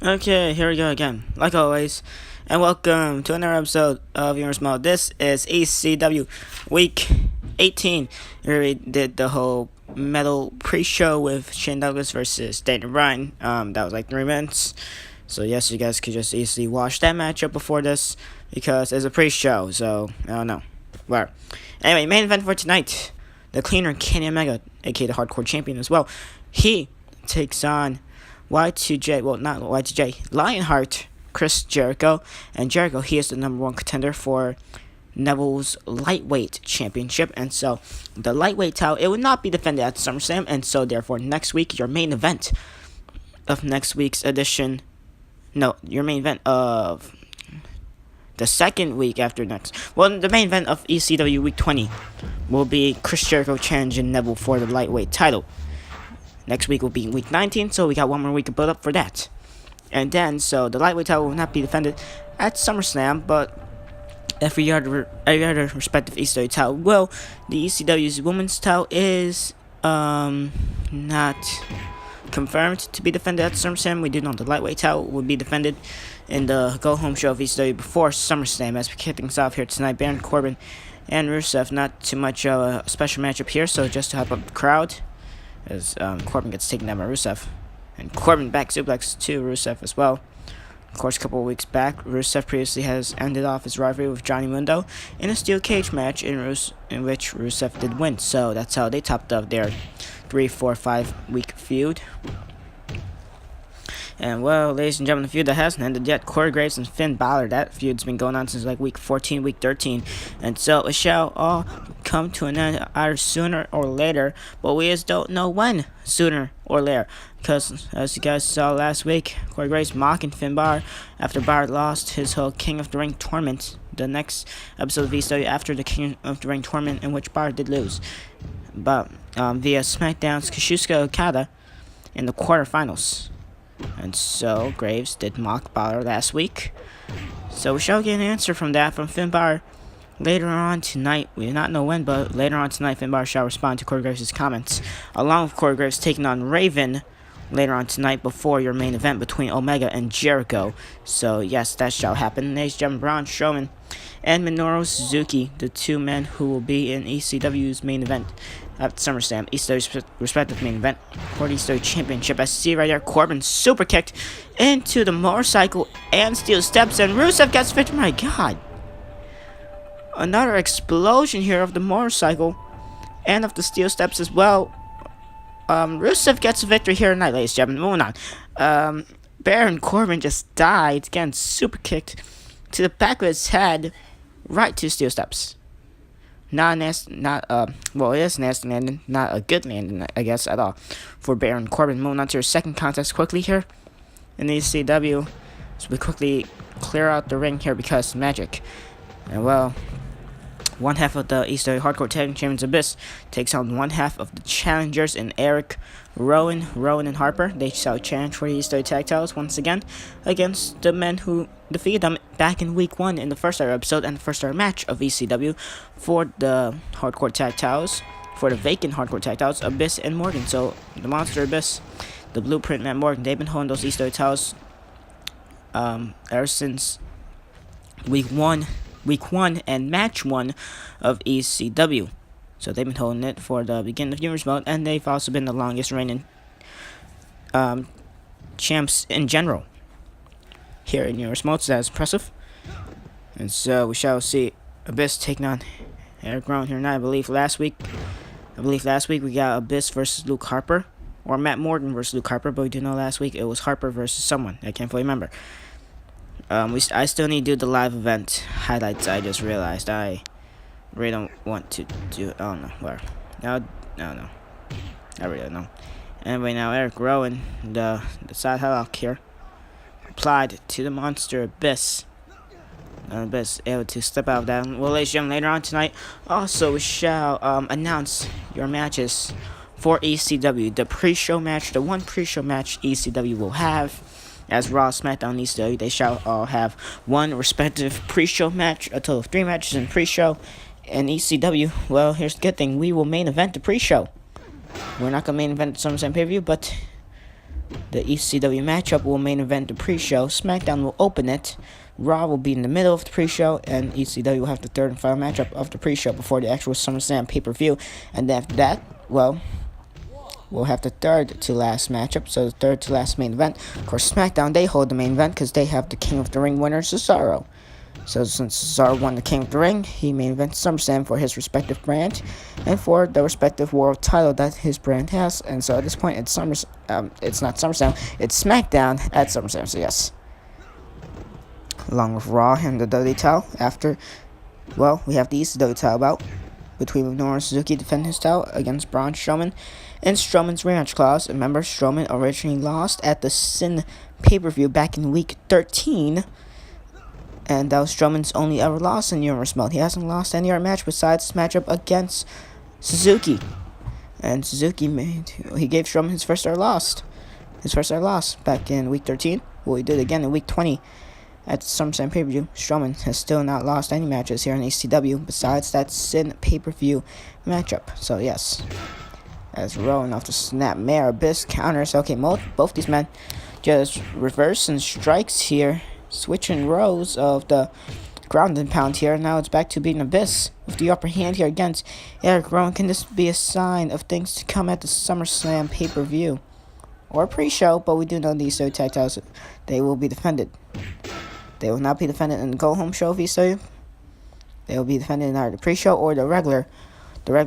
Okay, here we go again, like always, and welcome to another episode of Yours Mode. This is ECW Week 18, where we did the whole metal pre-show with Shane Douglas versus Daniel Bryan. That was like 3 minutes, so yes, you guys could just easily watch that matchup before this, because it's a pre-show, so, I don't know. Well, anyway, main event for tonight, the cleaner Kenny Omega, aka the Hardcore Champion as well, he takes on Y2J, well, not Y2J, Lionheart, Chris Jericho. And Jericho, he is the #1 contender for Neville's lightweight championship. And so, the lightweight title, it would not be defended at SummerSlam. And so, therefore, next week, your main event of next week's edition, no, your main event of the second week after next, well, the main event of ECW Week 20 will be Chris Jericho challenging Neville for the lightweight title. Next week will be Week 19, so we got one more week to build up for that. And then, so the lightweight title will not be defended at SummerSlam, but every other respective ECW title will. The ECW's women's title is not confirmed to be defended at SummerSlam. We do know the lightweight title will be defended in the go-home show of ECW before SummerSlam. As we kick things off here tonight, Baron Corbin and Rusev. Not too much of a special matchup here, so just to hype up the crowd, as Corbin gets taken down by Rusev. And Corbin back suplex to Rusev as well. Of course, a couple of weeks back, Rusev previously has ended off his rivalry with Johnny Mundo in a steel cage match in which Rusev did win. So that's how they topped up their 3, 4, 5 week feud. And well, ladies and gentlemen, the feud that hasn't ended yet, Corey Graves and Finn Balor, that feud's been going on since like week 14, week 13. And so it shall all come to an end either sooner or later, but we just don't know when sooner or later. Because as you guys saw last week, Corey Graves mocking Finn Balor after Balor lost his whole King of the Ring tournament. The next episode of ECW after the King of the Ring tournament, in which Balor did lose, but via SmackDown's Kazuchika Okada in the quarterfinals. And so, Graves did mock Balor last week. So we shall get an answer from that from Finn Balor later on tonight. We do not know when, but later on tonight, Finn Balor shall respond to Corey Graves' comments, along with Corey Graves taking on Raven later on tonight before your main event between Omega and Jericho. So yes, that shall happen. Ladies and gentlemen, Braun Strowman and Minoru Suzuki, the two men who will be in ECW's main event at SummerSlam, ECW's respective main event for the ECW Championship. I see right there, Corbin super kicked into the motorcycle and steel steps, and Rusev gets victory. My God, another explosion here of the motorcycle and of the steel steps as well. Rusev gets a victory here tonight, ladies and gentlemen. Moving on. Baron Corbin just died, getting super kicked to the back of his head, right to steel steps. Not a nasty, well, it is a nasty landing, not a good landing, I guess, at all, for Baron Corbin. Moving on to your second contest quickly here in the ECW. So we quickly clear out the ring here because magic. And well, one half of the ECW Hardcore Tag Champions Abyss takes on one half of the challengers in Eric, Rowan, and Harper. They shall challenge for the ECW Tag Titles once again against the men who defeated them back in week 1 in the first ever episode and the first ever match of ECW for the Hardcore Tag Titles, for the vacant Hardcore Tag Titles, Abyss and Morgan. So the Monster Abyss, the Blueprint Matt Morgan, they've been holding those ECW titles ever since week one and match 1 of ECW. So they've been holding it for the beginning of Viewers Mode, and they've also been the longest reigning champs in general here in Viewers Mode, so that's impressive. And so we shall see Abyss taking on Eric Rowan here tonight. I believe last week we got Abyss versus Luke Harper, or Matt Morgan versus Luke Harper, but we do know last week it was Harper versus someone. I can't fully remember. I still need to do the live event highlights. I just realized I really don't want to do. I don't know where. No. I really don't know. Anyway, now Eric Rowan, the side headlock here, applied to the Monster Abyss. Abyss able to step out of that. Well, ladies and gentlemen, later on tonight, also we shall announce your matches for ECW. The pre-show match, the one pre-show match ECW will have. As Raw, SmackDown, ECW, they shall all have one respective pre-show match, a total of 3 matches in pre-show. And ECW, well, here's the good thing, we will main event the pre-show. We're not going to main event the SummerSlam pay-per-view, but The ECW matchup will main event the pre-show. SmackDown will open it. Raw will be in the middle of the pre-show, and ECW will have the third and final matchup of the pre-show before the actual SummerSlam pay-per-view. And then after that, well, we'll have the third to last matchup, so the third to last main event. Of course, SmackDown, they hold the main event because they have the King of the Ring winner, Cesaro. So since Cesaro won the King of the Ring, he main events SummerSlam for his respective brand and for the respective world title that his brand has. And so at this point, it's not SummerSlam, it's SmackDown at SummerSlam. So yes, along with Raw and the WWE title. After, well, we have the ECW title bout between Minoru Suzuki defending his title against Braun Strowman and Strowman's rematch clause. Remember, Strowman originally lost at the Sin pay-per-view back in week 13. And that was Strowman's only ever loss in Universe Mode. He hasn't lost any other match besides this matchup against Suzuki. And Suzuki he gave Strowman his first ever loss. His first ever loss back in week 13. Well, he did again in week 20 at the SummerSlam pay-per-view. Strowman has still not lost any matches here in ECW besides that Sin pay-per-view matchup. So yes, as rolling off the snapmare, Abyss counters. Okay, both these men just reversing strikes here. Switching rows of the ground and pound here. Now it's back to being Abyss with the upper hand here against Eric Rowan. Can this be a sign of things to come at the SummerSlam pay-per-view or pre-show? But we do know these tag titles, they will be defended. They will not be defended in the go-home show of ECW. They will be defended in either the pre-show or the regular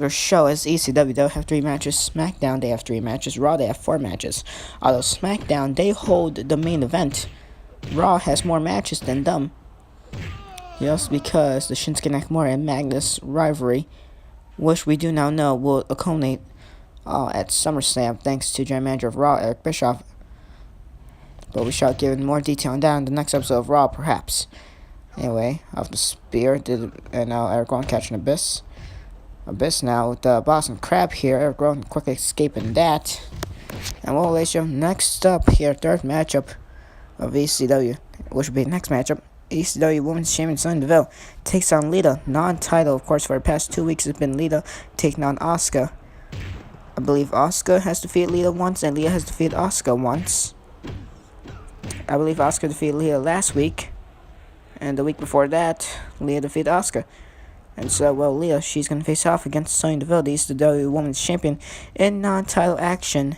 show as ECW. They'll have 3 matches. SmackDown, they have 3 matches. Raw, they have 4 matches. Although SmackDown, they hold the main event. Raw has more matches than them. Yes, because the Shinsuke Nakamura and Magnus rivalry, which we do now know will culminate at SummerSlam thanks to General Manager of Raw, Eric Bischoff. But we shall give more detail on that in the next episode of Raw, perhaps. Anyway, off the spear, and now Eric Rowan catching Abyss. Abyss now with the Boston Crab here. Eric Rowan quickly escaping that. And we'll let you next up here, third matchup of ECW, which will be the next matchup. ECW Women's Champion Sonya Deville takes on Lita, non-title, of course. For the past 2 weeks, it's been Lita taking on Asuka. I believe Asuka has defeated Lita once, and Lita has defeated Asuka once. I believe Asuka defeated Lita last week, and the week before that, Lita defeated Asuka. And so, well, Lita, she's going to face off against Sonya Deville, the ECW Women's Champion, in non-title action.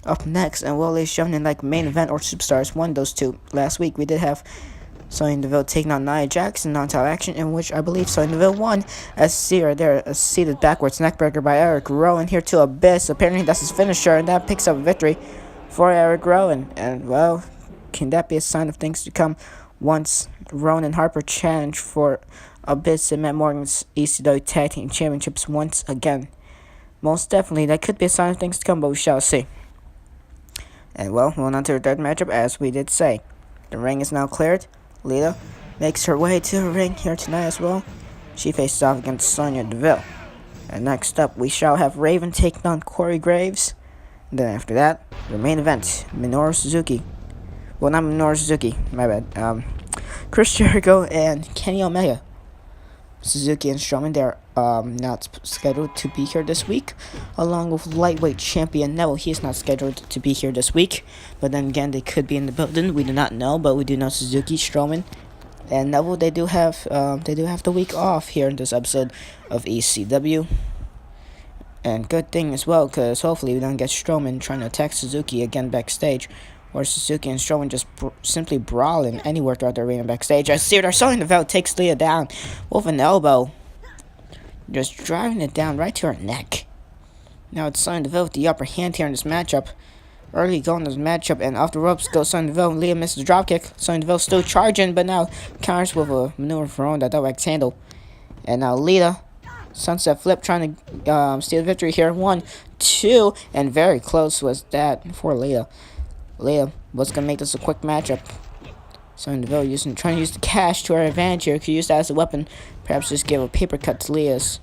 Up next, and well, ladies and gentlemen, like main event or superstars, won those 2 last week. We did have Sonya Deville taking on Nia Jax in non-title action, in which I believe Sonya Deville won. As Sierra there, a seated backwards neckbreaker by Eric Rowan here to Abyss. Apparently that's his finisher, and that picks up a victory for Eric Rowan. And well, can that be a sign of things to come once Rowan and Harper challenge for Abyss and Matt Morgan's ECW Tag Team Championships once again? Most definitely, that could be a sign of things to come, but we shall see. And well, moving on to the third matchup, as we did say. The ring is now cleared. Lita makes her way to the ring here tonight as well. She faces off against Sonya Deville. And next up, we shall have Raven taking on Corey Graves. And then after that, the main event, Minoru Suzuki. Well, not Minoru Suzuki, my bad. Chris Jericho and Kenny Omega. Suzuki and Strowman, they're not scheduled to be here this week, along with lightweight champion Neville. He is not scheduled to be here this week, but then again, they could be in the building. We do not know, but we do know Suzuki, Strowman, and Neville. They do have the week off here in this episode of ECW, and good thing as well, because hopefully we don't get Strowman trying to attack Suzuki again backstage. Or Suzuki and Strowman just simply brawling anywhere throughout the arena backstage. As Sonya Deville takes Lita down with an elbow. Just driving it down right to her neck. Now it's Sonya Deville with the upper hand here in this matchup. Early going to this matchup, and off the ropes goes Sonya Deville. Lita misses the dropkick. Sonya Deville still charging, but now counters with a maneuver for own that direct handle. And now Lita, sunset flip, trying to steal the victory here. 1, 2, and very close was that for Lita. Lita was going to make this a quick matchup. Sonya Deville trying to use the cash to her advantage here. Could use that as a weapon. Perhaps just give a paper cut to Leah's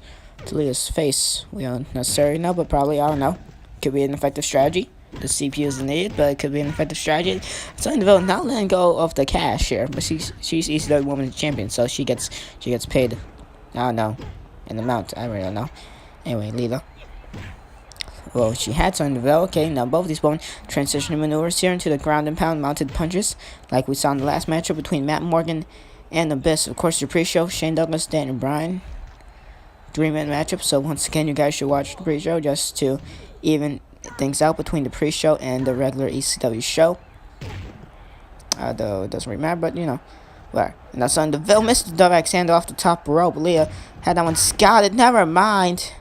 face. We don't necessarily know, but probably, I don't know. Could be an effective strategy. The CPU isn't needed, but it could be an effective strategy. Sonya Deville not letting go of the cash here, but she's ECW Women's Champion, so she gets paid. I don't know, an amount. I really don't know. Anyway, Lita. Well, she had Sonya Deville. Okay, now both these women transition maneuvers here into the ground and pound mounted punches, like we saw in the last matchup between Matt Morgan and Abyss. Of course, the pre-show, Shane Douglas, Daniel Bryan, 3-man matchup. So once again, you guys should watch the pre-show just to even things out between the pre-show and the regular ECW show. Though it doesn't really matter, but you know. Where? And that's on Deville missed the double axe handle off the top rope. Leah had that one scouted. Never mind.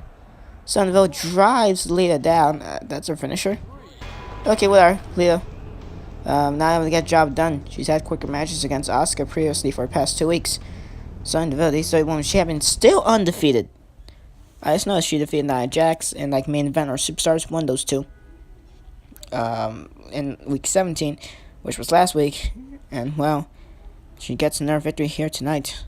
Sonya Deville drives Leah down. That's her finisher. Okay, whatever. Leah. Not able to get the job done. She's had quicker matches against Asuka previously for the past 2 weeks. Sonya Deville, the ECW Women's Champion, still undefeated. I just noticed she defeated Nia Jax and like main event or superstars. Won those two. In week 17, which was last week, and well, she gets another victory here tonight.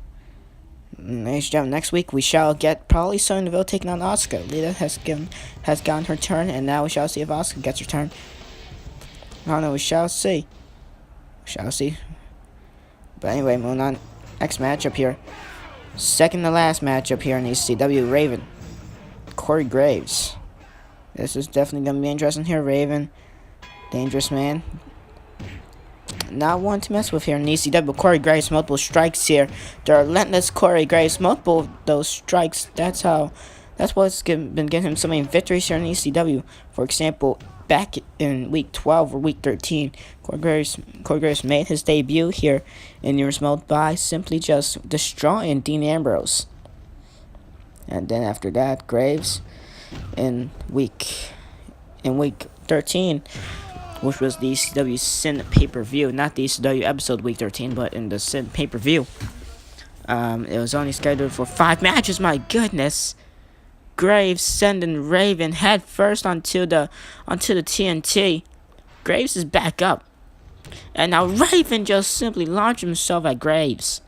Ladies and gentlemen, next week we shall get probably Sonya Deville taking on Asuka. Lita has gotten her turn, and now we shall see if Asuka gets her turn. I don't know, we shall see. We shall see. But anyway, moving on. Next matchup here. Second to last matchup here in ECW. Raven. Corey Graves. This is definitely going to be interesting here. Raven. Dangerous man. Not one to mess with here in ECW. Corey Graves, multiple strikes here. The relentless Corey Graves, multiple of those strikes. That's what's been getting him so many victories here in ECW. For example, back in week 12 or week 13, Corey Graves made his debut here in Nearest Mode by simply just destroying Dean Ambrose. And then after that, Graves in week 13, which was the ECW Sin pay-per-view, not the ECW episode week 13, but in the Sin pay-per-view. It was only scheduled for 5 matches. My goodness, Graves sending Raven head first onto the TNT. Graves is back up, and now Raven just simply launched himself at Graves.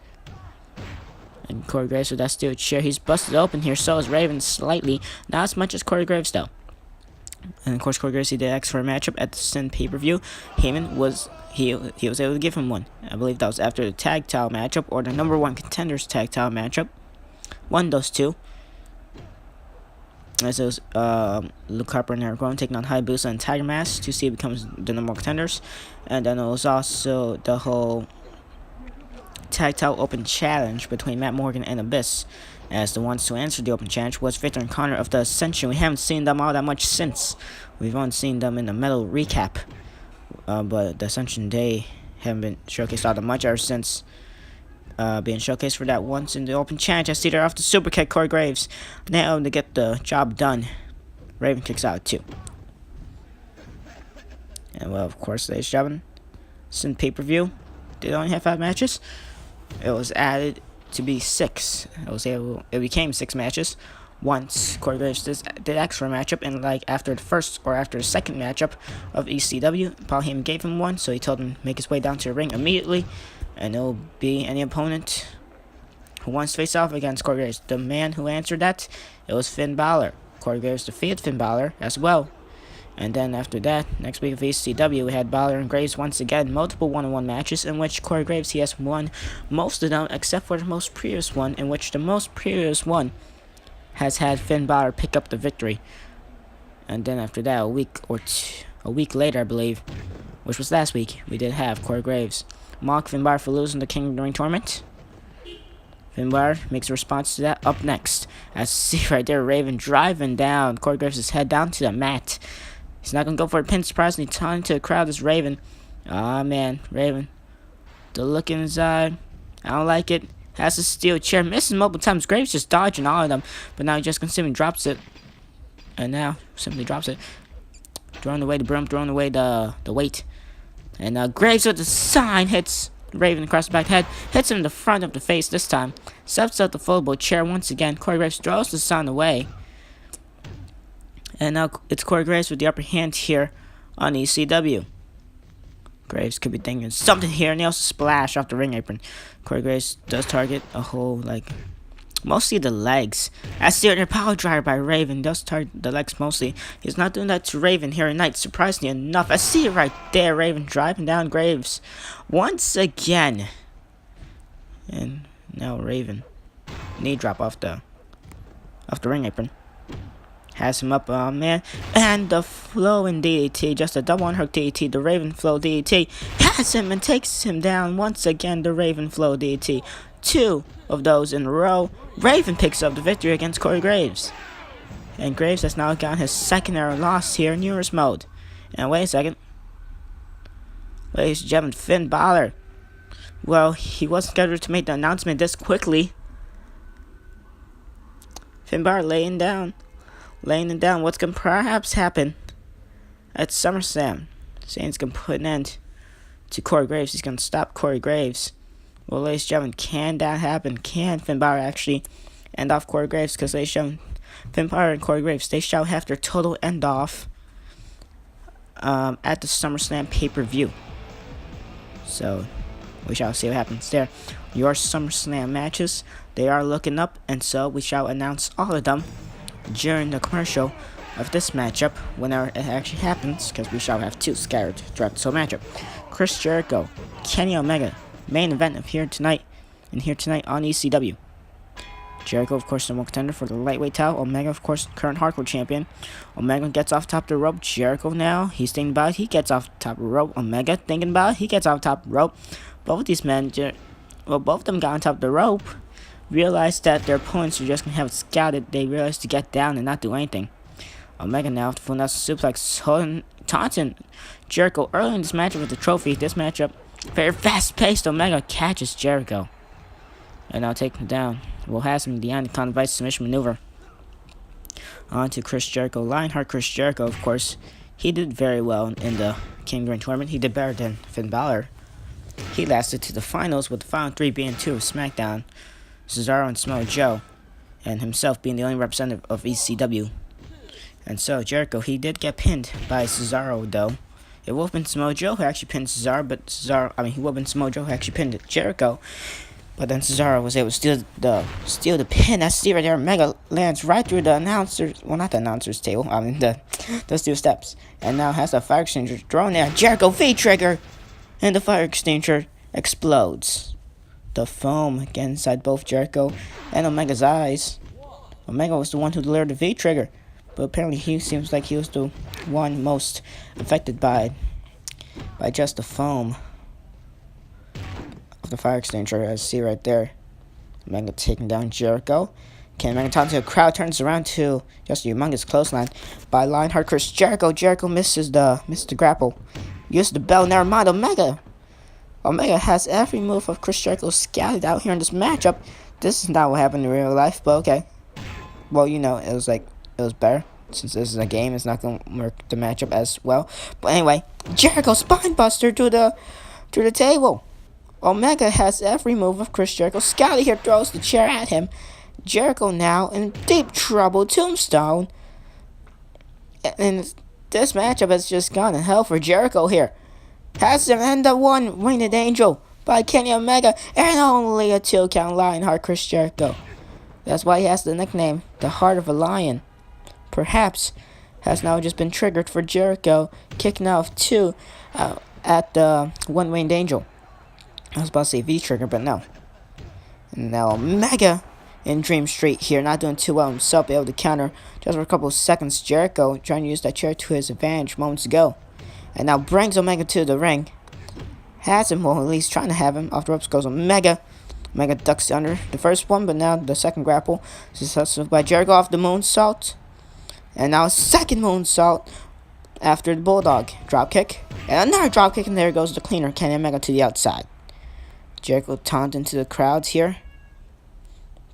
And Corey Graves with that steel chair, he's busted open here. So is Raven slightly, not as much as Corey Graves though. And of course, Corey Graves did ask for a matchup at the Sin pay-per-view. Heyman was he was able to give him one. I believe that was after the tag title matchup or the number 1 contenders tag title matchup. Won those two. As it was Luke Harper and Eric Rowan taking on Hayabusa and Tiger Mask to see who becomes the number 1 contenders. And then it was also the whole tag title open challenge between Matt Morgan and Abyss. As the ones to answer the open challenge was Victor and Connor of the Ascension. We haven't seen them all that much since. We've only seen them in the Metal recap. But the Ascension, they haven't been showcased all that much ever since being showcased for that once in the open challenge. I see they're off the super kick. Corey Graves now to get the job done. Raven kicks out too. And well, of course, ladies and gentlemen, Sin pay-per-view did only have 5 matches. It was added to be 6. It became 6 matches once Corey Graves did ask for a matchup, and like after the second matchup of ECW, Paul Heyman gave him one, so he told him to make his way down to the ring immediately, and it'll be any opponent who wants to face off against Corey Graves. The man who answered that, it was Finn Balor. Corey Graves defeated Finn Balor as well. And then after that, next week of ECW, we had Balor and Graves once again, multiple one-on-one matches in which Corey Graves, he has won most of them, except for the most previous one, in which the most previous one has had Finn Balor pick up the victory. And then after that, a week later, I believe, which was last week, we did have Corey Graves mock Finn Balor for losing the King of the Ring tournament. Finn Balor makes a response to that up next. As you see right there, Raven driving down Corey Graves' head down to the mat. He's not going to go for a pin, surprisingly. Telling to the crowd is Raven. Ah, man. Raven. The look in his eye. I don't like it. Has a steel chair. Misses multiple times. Graves just dodging all of them. But now he just simply drops it. And now, simply drops it. Throwing away the broom. Throwing away the weight. And Graves with the sign hits Raven across the back head. Hits him in the front of the face this time. Steps out the foldable chair once again. Corey Graves throws the sign away. And now it's Corey Graves with the upper hand here on ECW. Graves could be thinking something here, and he also splash off the ring apron. Corey Graves does target a whole, mostly the legs. As the power driver by Raven does target the legs mostly. He's not doing that to Raven here tonight, surprisingly enough. I see it right there, Raven driving down Graves once again. And now Raven knee drop off the ring apron. Has him up, man. And the flowing DDT, just a double unhook DDT, the Raven Flow DDT. Has him and takes him down once again, the Raven Flow DDT. 2 of those in a row. Raven picks up the victory against Corey Graves. And Graves has now gotten his second ever loss here in Newer's mode. And wait a second. Ladies and gentlemen, Finn Balor. Well, he wasn't scheduled to make the announcement this quickly. Finn Balor laying it down. What's going to perhaps happen at SummerSlam? Saying he's going to put an end to Corey Graves. He's going to stop Corey Graves. Well, ladies and gentlemen, can that happen? Can Finn Balor actually end off Corey Graves? Because they show Finn Balor and Corey Graves, they shall have their total end off at the SummerSlam pay-per-view. So we shall see what happens there. Your SummerSlam matches, they are looking up, and so we shall announce all of them during the commercial of this matchup whenever it actually happens, because we shall have 2 scattered throughout this whole matchup. Chris Jericho, Kenny Omega, main event of here tonight on ECW. Jericho, of course, number 1 contender for the lightweight title. Omega, of course, current hardcore champion. Omega gets off top of the rope. Jericho now, he's thinking about it. He gets off top of the rope. Omega thinking about it. He gets off top of the rope. Both of these men, both of them got on top of the rope. Realized that their opponents are just going to have it scouted. They realized to get down and not do anything. Omega now, after full Nelson suplex, taunting Jericho early in this matchup with the trophy. This matchup, very fast-paced. Omega catches Jericho. And now taking him down. Will has him behind the Anaconda Vice submission maneuver. On to Chris Jericho. Lionheart Chris Jericho, of course. He did very well in the King Ring tournament. He did better than Finn Balor. He lasted to the finals, with the final 3 being 2 of SmackDown. Cesaro and Samoa Joe. And himself being the only representative of ECW. And so Jericho, he did get pinned by Cesaro, though. It would have been Samoa Joe who actually pinned Cesaro, but he would have been Samoa Joe who actually pinned Jericho. But then Cesaro was able to steal the pin. That's Steve right there. Omega lands right through the announcers. Well, not the announcers table. I mean the steel steps. And now has the fire extinguisher thrown there. Jericho V-trigger, and the fire extinguisher explodes. The foam again inside both Jericho and Omega's eyes. Omega was the one who delivered the V-trigger, but apparently he seems like he was the one most affected by just the foam of the fire extinguisher, as you see right there. Omega taking down Jericho. Can Omega talk to the crowd, turns around to just a humongous clothesline by Lionheart Chris Jericho. Jericho misses the grapple. Uses the bell, never mind. Omega has every move of Chris Jericho scouted out here in this matchup. This is not what happened in real life, but okay. Well, you know, it was better. Since this is a game, it's not going to work the matchup as well. But anyway, Jericho spinebuster to the table. Omega has every move of Chris Jericho. Scotty here throws the chair at him. Jericho now in deep trouble. Tombstone. And this matchup has just gone to hell for Jericho here. Has him end the one winged angel by Kenny Omega. And only a 2 count Lionheart Chris Jericho. That's why he has the nickname, the Heart of a Lion. Perhaps has now just been triggered for Jericho, kicking out of 2 at the one winged angel. I was about to say V-trigger, but no. And now Omega in Dream Street here, not doing too well himself, able to counter just for a couple of seconds. Jericho trying to use that chair to his advantage moments ago. And now brings Omega to the ring. Has him, or at least trying to have him. Off the ropes goes Omega. Omega ducks under the first one, but now the second grapple. Successful by Jericho off the moonsault. And now a second moonsault after the Bulldog. Dropkick. And another dropkick, and there goes the cleaner. Kenny Omega to the outside. Jericho taunting to the crowds here.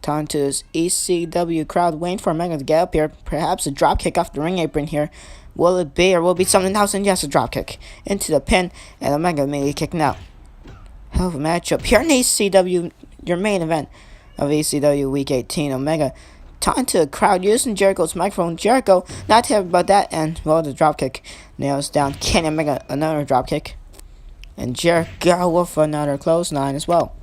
Taunting to this ECW crowd, waiting for Omega to get up here. Perhaps a dropkick off the ring apron here. Will it be, or will it be something else? And yes, a dropkick into the pin. And Omega immediately kicking out. Hell of a matchup here in ECW, your main event of ECW Week 18. Omega taunting to the crowd, using Jericho's microphone. Jericho not happy about that, and well, the dropkick nails down Kenny Omega, another dropkick. And Jericho with another clothesline as well.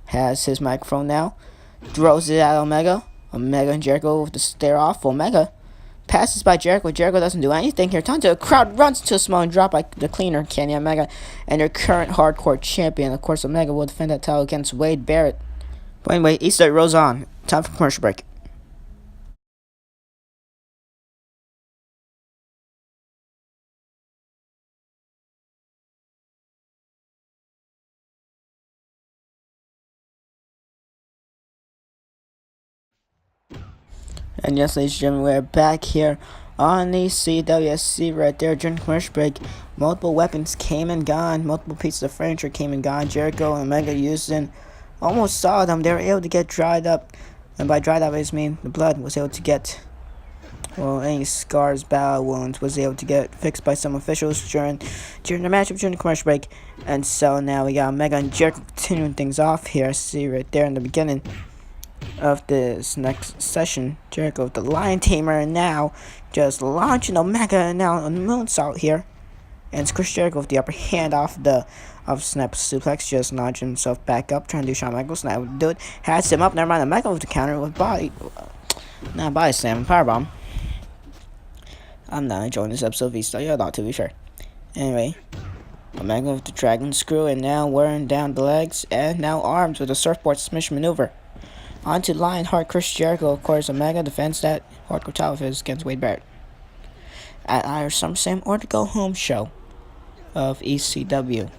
Has his microphone now. Throws it at Omega. Omega and Jericho with the stare off. Omega passes by Jericho. Jericho doesn't do anything here. Time to the crowd, runs to a small and drop by the cleaner, Kenny Omega, and their current hardcore champion. Of course, Omega will defend that title against Wade Barrett. But anyway, Easter rolls on. Time for commercial break. And yes, ladies and gentlemen, we're back here on the CWSC right there during commercial break. Multiple weapons came and gone. Multiple pieces of furniture came and gone. Jericho and Omega using almost saw them. They were able to get dried up. And by dried up, I just mean the blood was able to get, well, any scars, battle wounds was able to get fixed by some officials during the matchup during the commercial break. And so now we got Omega and Jericho continuing things off here. See right there in the beginning of this next session, Jericho with the Lion Tamer, and now just launching Omega, and now on the moonsault here, and it's Chris Jericho with the upper hand off snap suplex, just launching himself back up, trying to do Shawn Michaels. Now do it, has him up. Never mind, Omega with the counter with not body slam, powerbomb. I'm not enjoying this episode of ECW, not to be fair. Anyway, Omega with the dragon screw, and now wearing down the legs, and now arms with a surfboard submission maneuver. Onto Lionheart Chris Jericho. Of course, Omega defends that hardcore title of his against Wade Barrett at either SummerSlam or the Go Home show of ECW.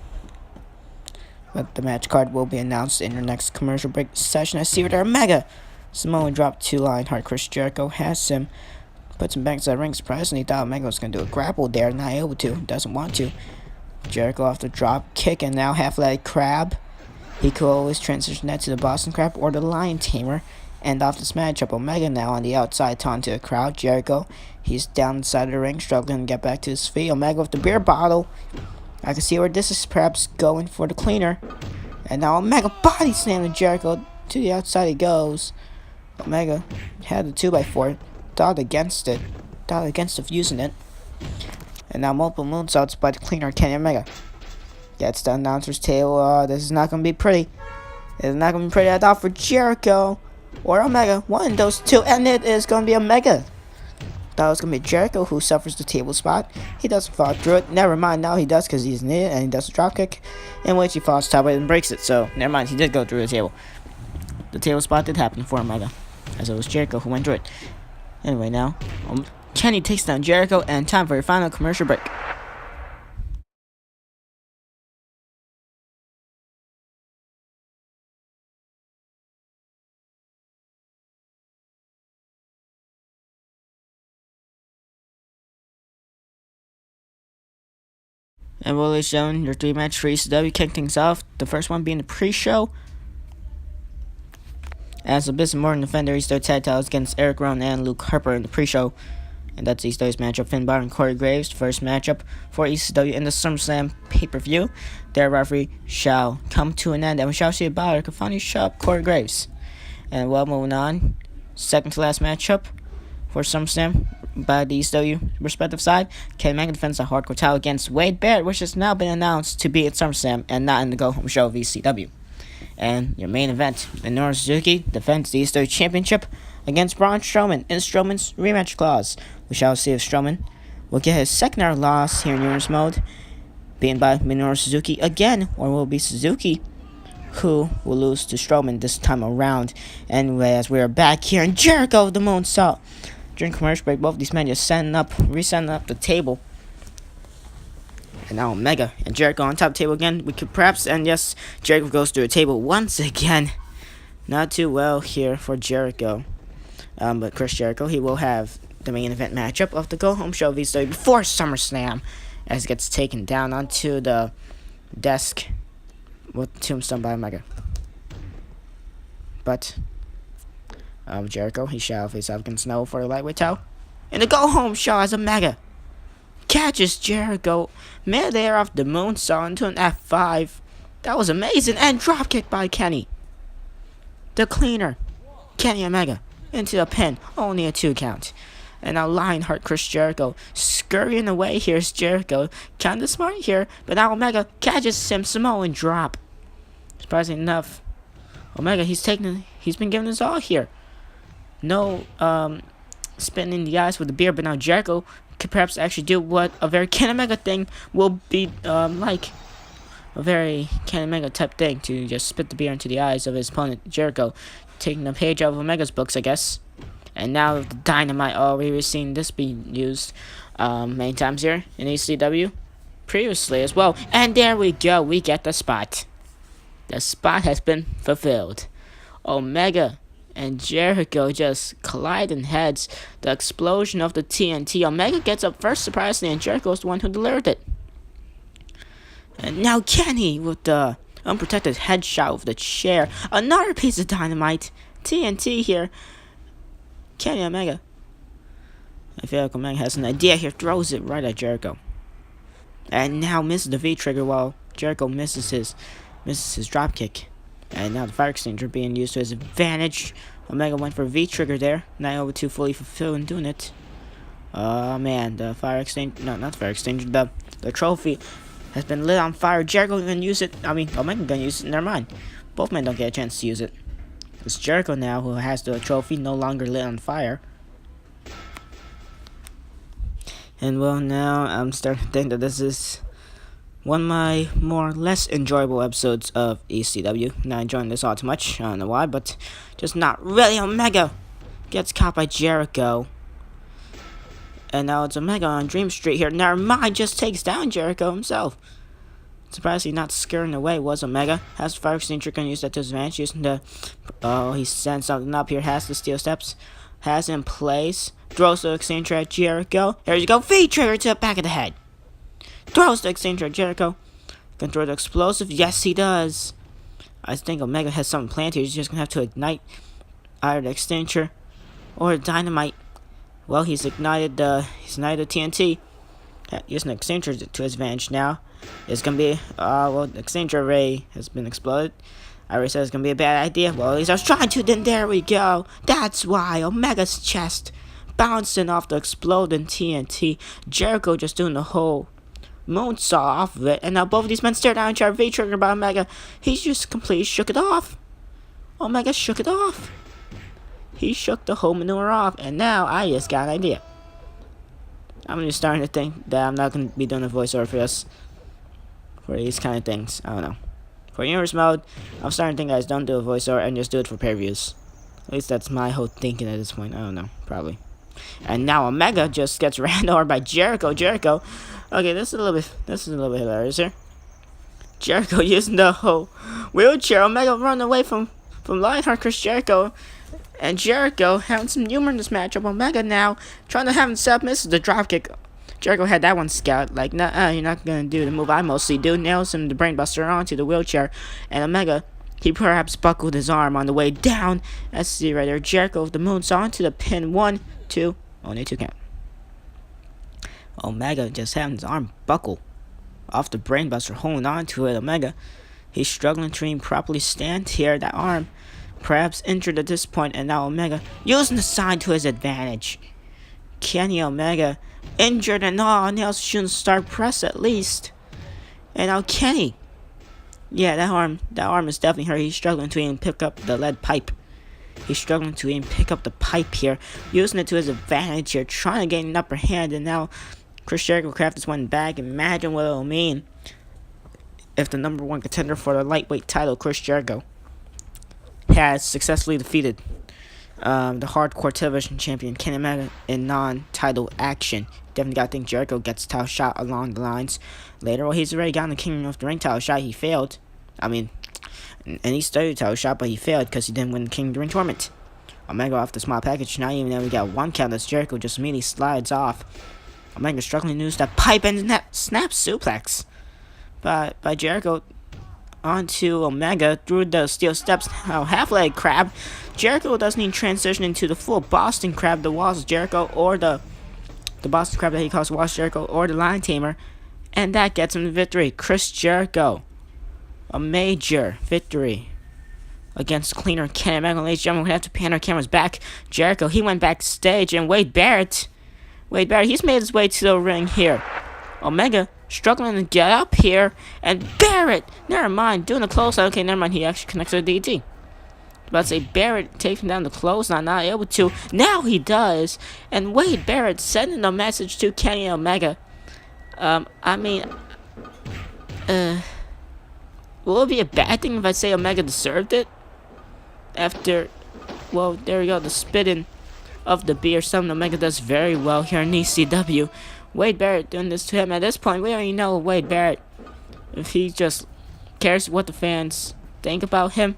But the match card will be announced in your next commercial break session. I see with Omega. Samoa drop to Lionheart Chris Jericho, has him, puts him back to the ring. Surprisingly, thought Omega was going to do a grapple there, not able to, doesn't want to. Jericho off the drop kick, and now half-leg crab. He could always transition that to the Boston Crab or the Lion Tamer. And off this matchup, Omega now on the outside, taunting to the crowd. Jericho, he's down the side of the ring, struggling to get back to his feet. Omega with the beer bottle. I can see where this is perhaps going for the cleaner. And now Omega body slamming Jericho. To the outside he goes. Omega had the 2x4. Thought against it. Thought against of using it. And now multiple moonsaults by the cleaner, Kenny Omega. Gets the announcer's table. This is not going to be pretty. It's not going to be pretty at all for Jericho or Omega. One of those two, and it is going to be Omega. Thought it was going to be Jericho who suffers the table spot. He doesn't fall through it. Never mind, now he does because he's an idiot, and he does a dropkick in which he falls top and breaks it. So, never mind, he did go through the table. The table spot did happen for Omega, as it was Jericho who went through it. Anyway, now, Kenny takes down Jericho, and time for your final commercial break. And we'll ladies and gentlemen, your 3-match for ECW kick things off. The first one being the pre-show. As the Business Morton defender, ECW tag titles against Eric Rowan and Luke Harper in the pre-show. And that's ECW's matchup. Finn Balor and Corey Graves, first matchup for ECW in the SummerSlam pay-per-view. Their rivalry shall come to an end, and we shall see Balor can finally show up Corey Graves. And well, moving on, second to last matchup for SummerSlam by the ECW respective side. Kenny Omega defends the hardcore title against Wade Barrett, which has now been announced to be at SummerSlam and not in the Go Home show of ECW. And your main event, Minoru Suzuki defends the ECW Championship against Braun Strowman in Strowman's rematch clause. We shall see if Strowman will get his secondary loss here in Universe Mode, being by Minoru Suzuki again, or will it be Suzuki who will lose to Strowman this time around. Anyway, as we are back here in Jericho with the moonsault. During commercial break, both of these men just resetting up the table. And now Omega and Jericho on top of the table again. We could perhaps, and yes, Jericho goes through a table once again. Not too well here for Jericho. But Chris Jericho, he will have the main event matchup of the Go Home show of ECW before SummerSlam, as it gets taken down onto the desk with Tombstone by Omega. But Jericho, he shall face off against Noah for the lightweight title. And the Go Home show as Omega catches Jericho midair off the moonsault into an F5. That was amazing. And dropkick by Kenny. The cleaner, Kenny Omega, into the pin. Only a 2 count. And now Lionheart Chris Jericho scurrying away. Here's Jericho. Kinda smart here. But now Omega catches him. Samoan drop. Surprisingly enough, Omega, he's been giving his all here. No spitting in the eyes with the beer, but now Jericho could perhaps actually do what a very Kenny Omega thing will be like. A very Kenny Omega type thing, to just spit the beer into the eyes of his opponent, Jericho. Taking a page out of Omega's books, I guess. And now the dynamite, we've seen this being used many times here in ECW. Previously as well. And there we go, we get the spot. The spot has been fulfilled. Omega and Jericho just colliding heads. The explosion of the TNT. Omega gets up first, surprisingly, and Jericho's the one who delivered it. And now Kenny with the unprotected headshot with the chair. Another piece of dynamite. TNT here. Kenny Omega. I feel like Omega has an idea here. Throws it right at Jericho. And now misses the V-trigger while Jericho misses his dropkick. And now the fire extinguisher being used to his advantage. Omega went for a V-trigger there. 9/2 fully fulfilled in doing it. Oh man, the fire extinguisher, no, not the fire extinguisher, the trophy has been lit on fire. Jericho gonna use it. Omega gonna use it. Never mind. Both men don't get a chance to use it. It's Jericho now who has the trophy no longer lit on fire. And well, now I'm starting to think that this is one of my less enjoyable episodes of ECW. Not enjoying this all too much. I don't know why, but just not really. Omega gets caught by Jericho. And now it's Omega on Dream Street here. Never mind, just takes down Jericho himself. Surprisingly not scaring away was Omega. Has the fire extinguisher, gonna use that to his advantage. Using the... Oh, he sends something up here. Has the steel steps. Has in place. Throws the extinguisher at Jericho. Here you go. V-trigger to the back of the head. Throws the extinguisher at Jericho. Can throw the explosive. Yes, he does. I think Omega has something planned here. He's just gonna have to ignite either the extinguisher or the dynamite. Well, he's ignited the TNT. Using the extinguisher to his advantage now. It's gonna be the extinguisher array has been exploded. I already said it's gonna be a bad idea. Well, at least I was trying to. Then there we go. That's why Omega's chest bouncing off the exploding TNT. Jericho just doing the whole moonsaw off of it, and now both of these men stare down each other. V-trigger by Omega. He's just completely shook it off. Omega shook it off. He shook the whole maneuver off, and now I just got an idea. I'm just starting to think that I'm not going to be doing a voiceover for these kind of things. I don't know. For universe mode, I'm starting to think guys don't do a voiceover and just do it for pay-per-views. At least that's my whole thinking at this point. I don't know, probably. And now Omega just gets ran over by Jericho. Okay, this is a little bit hilarious here. Jericho using the whole wheelchair. Omega running away from Lionheart Chris Jericho. And Jericho having some humor in this matchup. Omega now trying to have himself misses the dropkick. Jericho had that one scout. Like, nah, you're not going to do the move I mostly do. Nails him the brainbuster onto the wheelchair. And Omega, he perhaps buckled his arm on the way down. Let's see right there. Jericho with the moonsaw onto the pin. 1, 2. Only 2 count. Omega just having his arm buckle off the brainbuster, holding on to it. Omega, he's struggling to even properly stand here. That arm perhaps injured at this point, and now Omega using the sign to his advantage. Kenny Omega injured and all, nails shooting star press at least. And now Kenny, yeah, that arm is definitely hurt. He's struggling to even pick up the lead pipe. He's struggling to even pick up the pipe here, using it to his advantage here, trying to gain an upper hand. And now Chris Jericho craft this one back. Imagine what it'll mean if the #1 contender for the lightweight title, Chris Jericho, has successfully defeated the hardcore television champion Kenny Omega in non-title action. Definitely gotta think Jericho gets a title shot along the lines later. Well, he's already gotten the King of the Ring title shot. He failed. And he started a title shot, but he failed because he didn't win the King of the Ring tournament. Omega off the small package. Not even then we got 1 count as Jericho just immediately slides off. Omega struggling to use that pipe and snap suplex by Jericho onto Omega through the steel steps. Half leg crab. Jericho doesn't even transition into the full Boston crab, the walls Jericho, or the Boston crab that he calls walls Jericho, or the lion tamer, and that gets him the victory. Chris Jericho, a major victory against cleaner Kenny Omega. Ladies and gentlemen, we have to pan our cameras back. Jericho, he went backstage, and Wade Barrett, he's made his way to the ring here. Omega struggling to get up here, and Barrett, never mind, doing the clothesline. Okay, never mind, he actually connects to the DT. About to say Barrett taking down the clothesline, not able to. Now he does, and Wade Barrett sending a message to Kenny Omega. Will it be a bad thing if I say Omega deserved it? After, well, there we go, the spitting of the beer, something Omega does very well here in ECW. Wade Barrett doing this to him. At this point, we already know Wade Barrett, if he just cares what the fans think about him,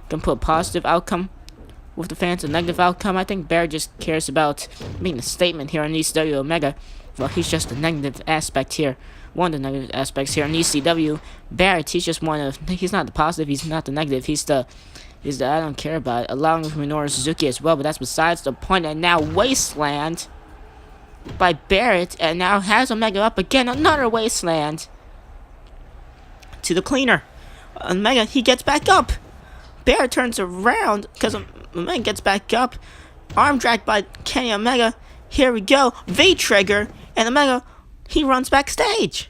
can put a positive outcome with the fans a negative outcome. I think Barrett just cares about making a statement here on ECW Omega. Well, he's just a negative aspect here. One of the negative aspects here on ECW. Barrett, he's just one of. He's not the positive. He's not the negative. He's the I don't care about it. Along with Minoru Suzuki as well, but that's besides the point. And now Wasteland by Barrett, and now has Omega up again. Another Wasteland to the cleaner. Omega, he gets back up. Barrett turns around because Omega gets back up. Arm drag by Kenny Omega. Here we go. V-trigger. And Omega, he runs backstage.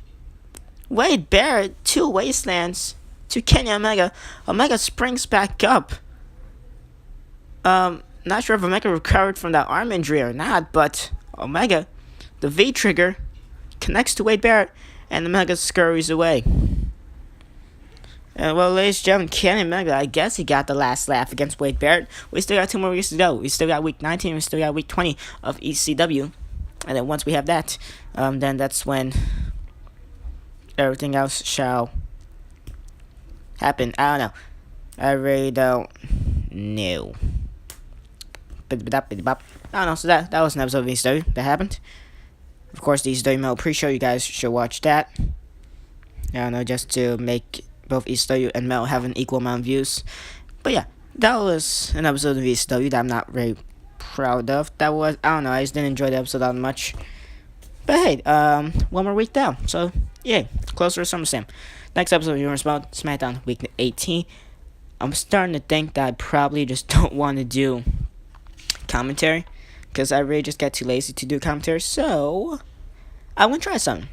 Wade Barrett, 2 Wastelands to Kenny Omega. Omega springs back up. Not sure if Omega recovered from that arm injury or not, but Omega, the V-trigger, connects to Wade Barrett, and Omega scurries away. And well, ladies and gentlemen, Kenny Omega, I guess he got the last laugh against Wade Barrett. We still got 2 more weeks to go. We still got week 19, we still got week 20 of ECW. And then once we have that, then that's when everything else shall happen. I don't know. I really don't know. I don't know. So that was an episode of ECW that happened. Of course, the ECW Metal pre-show, you guys should watch that. I don't know, just to make both ECW and Metal have an equal amount of views. But yeah, that was an episode of ECW that I'm not very proud of. That was, I don't know, I just didn't enjoy the episode that much. But hey, one more week down. So yeah, closer to SummerSlam. Next episode, you're about SmackDown week 18. I'm starting to think that I probably just don't want to do commentary, because I really just get too lazy to do commentary. So I'm gonna try something.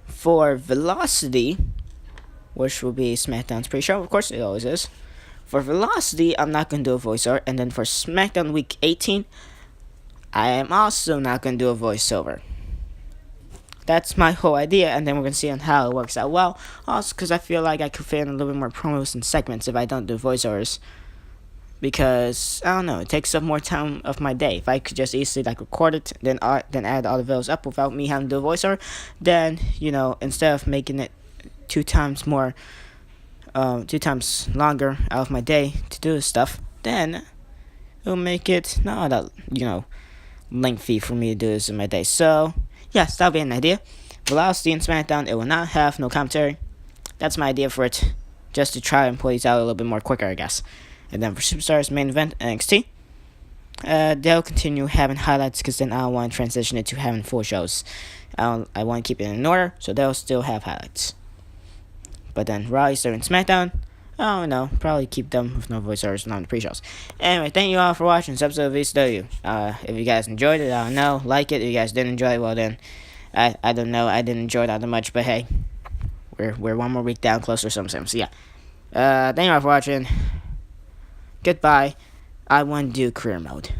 For Velocity, which will be SmackDown's pre-show, of course it always is. For Velocity, I'm not gonna do a voiceover, and then for SmackDown week 18, I am also not gonna do a voiceover. That's my whole idea, and then we're gonna see on how it works out well. Also, because I feel like I could fit in a little bit more promos and segments if I don't do voiceovers. Because I don't know, it takes up more time of my day. If I could just easily record it, then add all the videos up without me having to do a voiceover, then instead of making it 2 times more, 2 times longer out of my day to do this stuff, then it'll make it not that lengthy for me to do this in my day. So yes, that'll be an idea. Velocity and SmackDown, it will not have no commentary. That's my idea for it, just to try and pull these out a little bit more quicker, I guess. And then for Superstars main event NXT, they'll continue having highlights, because then I don't want to transition it to having full shows. I want to keep it in order, so they'll still have highlights. But then Raw, Easter, and SmackDown, I don't know, probably keep them with no voiceovers and on the pre-shows. Anyway, thank you all for watching this episode of ECW. If you guys enjoyed it, I don't know, like it. If you guys didn't enjoy it, well then, I don't know, I didn't enjoy it that much, but hey, we're 1 more week down, closer to SummerSlam. So yeah, thank you all for watching. Goodbye. I want to do career mode.